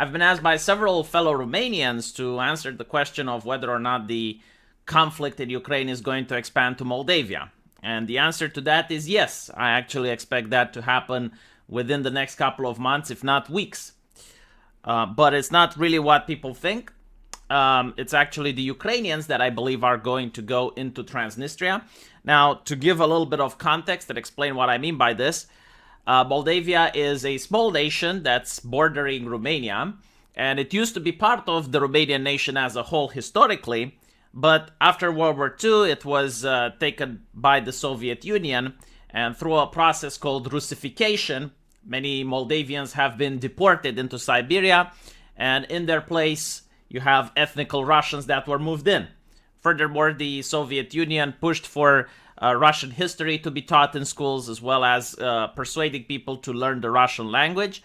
I've been asked by several fellow Romanians to answer the question of whether or not the conflict in Ukraine is going to expand to Moldavia. And the answer to that is yes. I actually expect that to happen within the next couple of months, if not weeks. But it's not really what people think. It's actually the Ukrainians that I believe are going to go into Transnistria. Now, to give a little bit of context and explain what I mean by this, Moldavia is a small nation that's bordering Romania, and it used to be part of the Romanian nation as a whole historically, but after World War II, it was taken by the Soviet Union, and through a process called Russification, many Moldavians have been deported into Siberia, and in their place, you have ethnical Russians that were moved in. Furthermore, the Soviet Union pushed for Russian history to be taught in schools, as well as persuading people to learn the Russian language.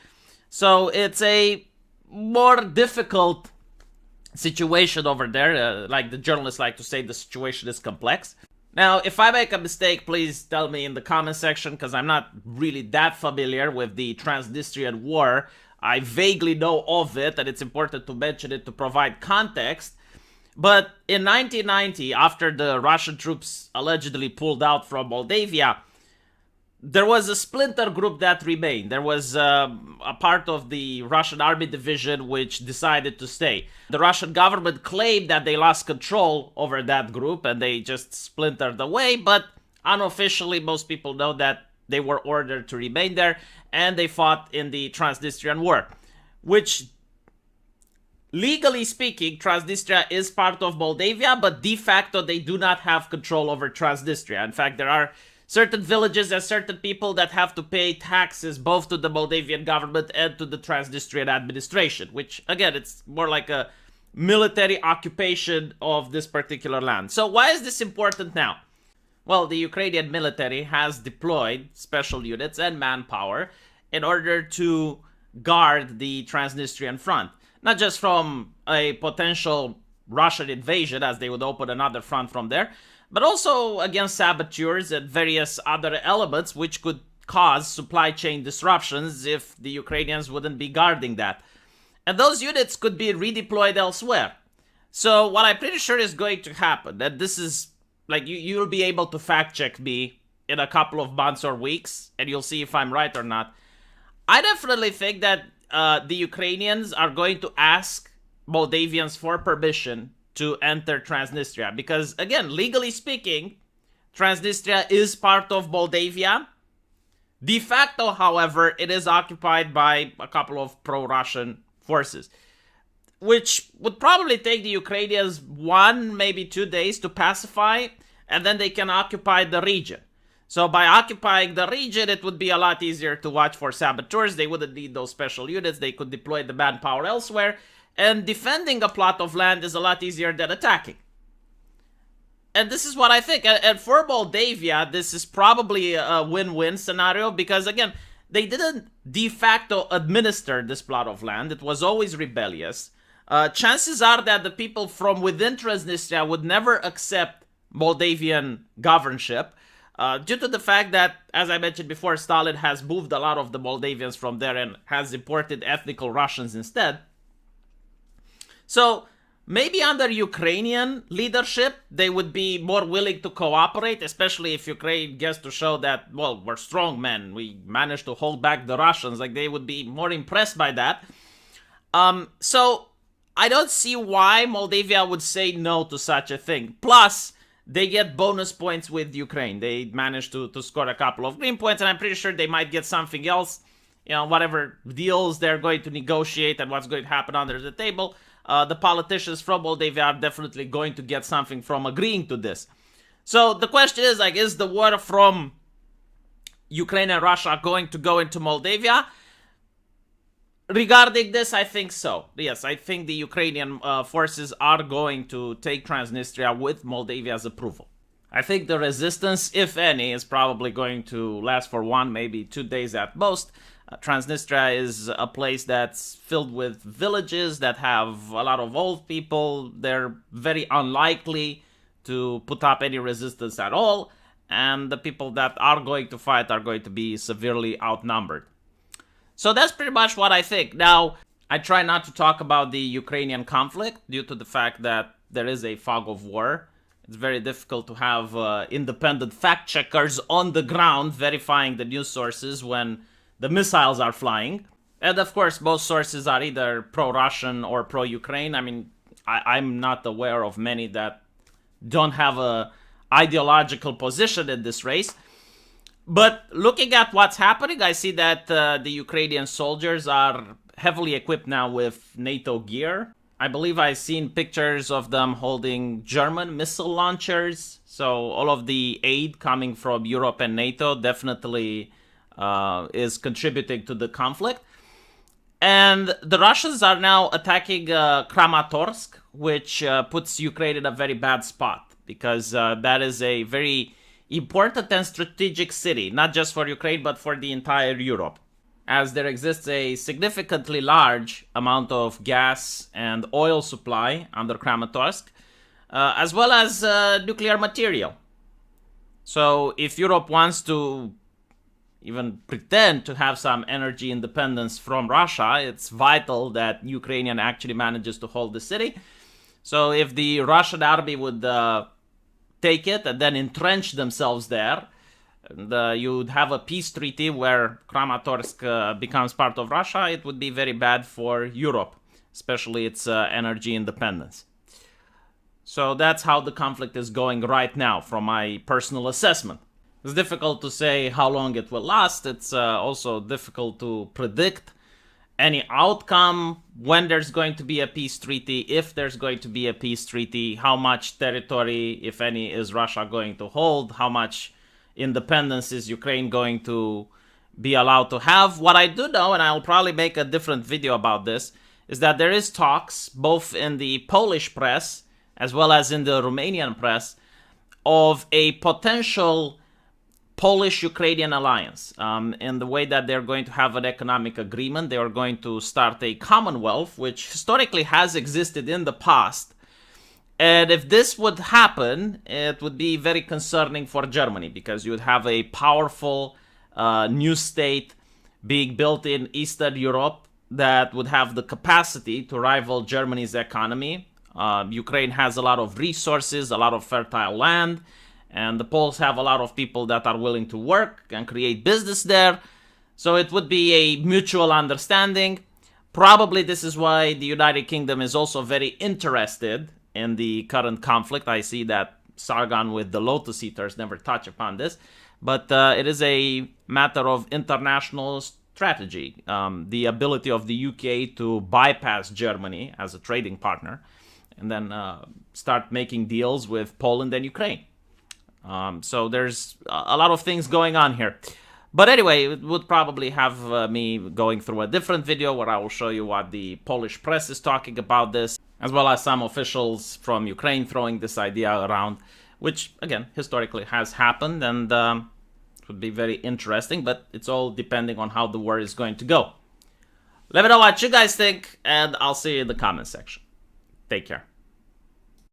So it's a more difficult situation over there. Like the journalists like to say, the situation is complex. Now, if I make a mistake, please tell me in the comment section, because I'm not really that familiar with the Transnistrian war. I vaguely know of it, and it's important to mention it to provide context. But in 1990, after the Russian troops allegedly pulled out from Moldavia, there was a splinter group that remained. There was a part of the Russian army division which decided to stay. The Russian government claimed that they lost control over that group and they just splintered away, but unofficially most people know that they were ordered to remain there and they fought in the Transnistrian War, which, legally speaking, Transnistria is part of Moldavia, but de facto they do not have control over Transnistria. In fact, there are certain villages and certain people that have to pay taxes both to the Moldavian government and to the Transnistrian administration, which, again, it's more like a military occupation of this particular land. So why is this important now? Well, the Ukrainian military has deployed special units and manpower in order to guard the Transnistrian front. Not just from a potential Russian invasion, as they would open another front from there, but also against saboteurs and various other elements which could cause supply chain disruptions if the Ukrainians wouldn't be guarding that. And those units could be redeployed elsewhere. So what I'm pretty sure is going to happen, that this is, like, you'll be able to fact check me in a couple of months or weeks, and you'll see if I'm right or not. I definitely think that the Ukrainians are going to ask Moldavians for permission to enter Transnistria. Because, again, legally speaking, Transnistria is part of Moldavia. De facto, however, it is occupied by a couple of pro-Russian forces, which would probably take the Ukrainians 1, maybe 2 days to pacify, and then they can occupy the region. So by occupying the region, it would be a lot easier to watch for saboteurs. They wouldn't need those special units. They could deploy the manpower elsewhere. And defending a plot of land is a lot easier than attacking. And this is what I think. And for Moldavia, this is probably a win-win scenario because, again, they didn't de facto administer this plot of land. It was always rebellious. Chances are that the people from within Transnistria would never accept Moldavian governorship. Due to the fact that, as I mentioned before, Stalin has moved a lot of the Moldavians from there and has imported ethnical Russians instead. So maybe under Ukrainian leadership, they would be more willing to cooperate, especially if Ukraine gets to show that, well, we're strong men. We managed to hold back the Russians. Like, they would be more impressed by that. So I don't see why Moldavia would say no to such a thing. Plus, they get bonus points with Ukraine. They managed to score a couple of green points, and I'm pretty sure they might get something else. You know, whatever deals they're going to negotiate and what's going to happen under the table. The politicians from Moldavia are definitely going to get something from agreeing to this. So the question is, like, is the war from Ukraine and Russia going to go into Moldavia? Regarding this, I think so. Yes, I think the Ukrainian forces are going to take Transnistria with Moldavia's approval. I think the resistance, if any, is probably going to last for 1, maybe 2 days at most. Transnistria is a place that's filled with villages that have a lot of old people. They're very unlikely to put up any resistance at all. And the people that are going to fight are going to be severely outnumbered. So that's pretty much what I think. Now, I try not to talk about the Ukrainian conflict due to the fact that there is a fog of war. It's very difficult to have independent fact checkers on the ground verifying the news sources when the missiles are flying. And of course, both sources are either pro-Russian or pro-Ukraine. I mean, I'm not aware of many that don't have a ideological position in this race. But looking at what's happening, I see that the Ukrainian soldiers are heavily equipped now with NATO gear. I believe I've seen pictures of them holding German missile launchers. So all of the aid coming from Europe and NATO definitely is contributing to the conflict. And the Russians are now attacking Kramatorsk, which puts Ukraine in a very bad spot because that is a very important and strategic city, not just for Ukraine, but for the entire Europe, as there exists a significantly large amount of gas and oil supply under Kramatorsk, as well as nuclear material. So if Europe wants to even pretend to have some energy independence from Russia, it's vital that Ukrainian actually manages to hold the city. So if the Russian army would take it and then entrench themselves there, and you'd have a peace treaty where Kramatorsk becomes part of Russia, it would be very bad for Europe, especially its energy independence. So that's how the conflict is going right now, from my personal assessment. It's difficult to say how long it will last. It's also difficult to predict any outcome, when there's going to be a peace treaty, if there's going to be a peace treaty, how much territory, if any, is Russia going to hold, how much independence is Ukraine going to be allowed to have. What I do know, and I'll probably make a different video about this, is that there is talks, both in the Polish press as well as in the Romanian press, of a potential Polish-Ukrainian alliance, in the way that they're going to have an economic agreement. They are going to start a commonwealth, which historically has existed in the past. And if this would happen, it would be very concerning for Germany, because you would have a powerful new state being built in Eastern Europe that would have the capacity to rival Germany's economy. Ukraine has a lot of resources, a lot of fertile land, and the Poles have a lot of people that are willing to work and create business there. So it would be a mutual understanding. Probably this is why the United Kingdom is also very interested in the current conflict. I see that Sargon with the Lotus Eaters never touch upon this. But it is a matter of international strategy. The ability of the UK to bypass Germany as a trading partner and then start making deals with Poland and Ukraine. So there's a lot of things going on here. But anyway, it would probably have me going through a different video where I will show you what the Polish press is talking about this, as well as some officials from Ukraine throwing this idea around, which, again, historically has happened, and it would be very interesting, but it's all depending on how the war is going to go. Let me know what you guys think, and I'll see you in the comment section. Take care.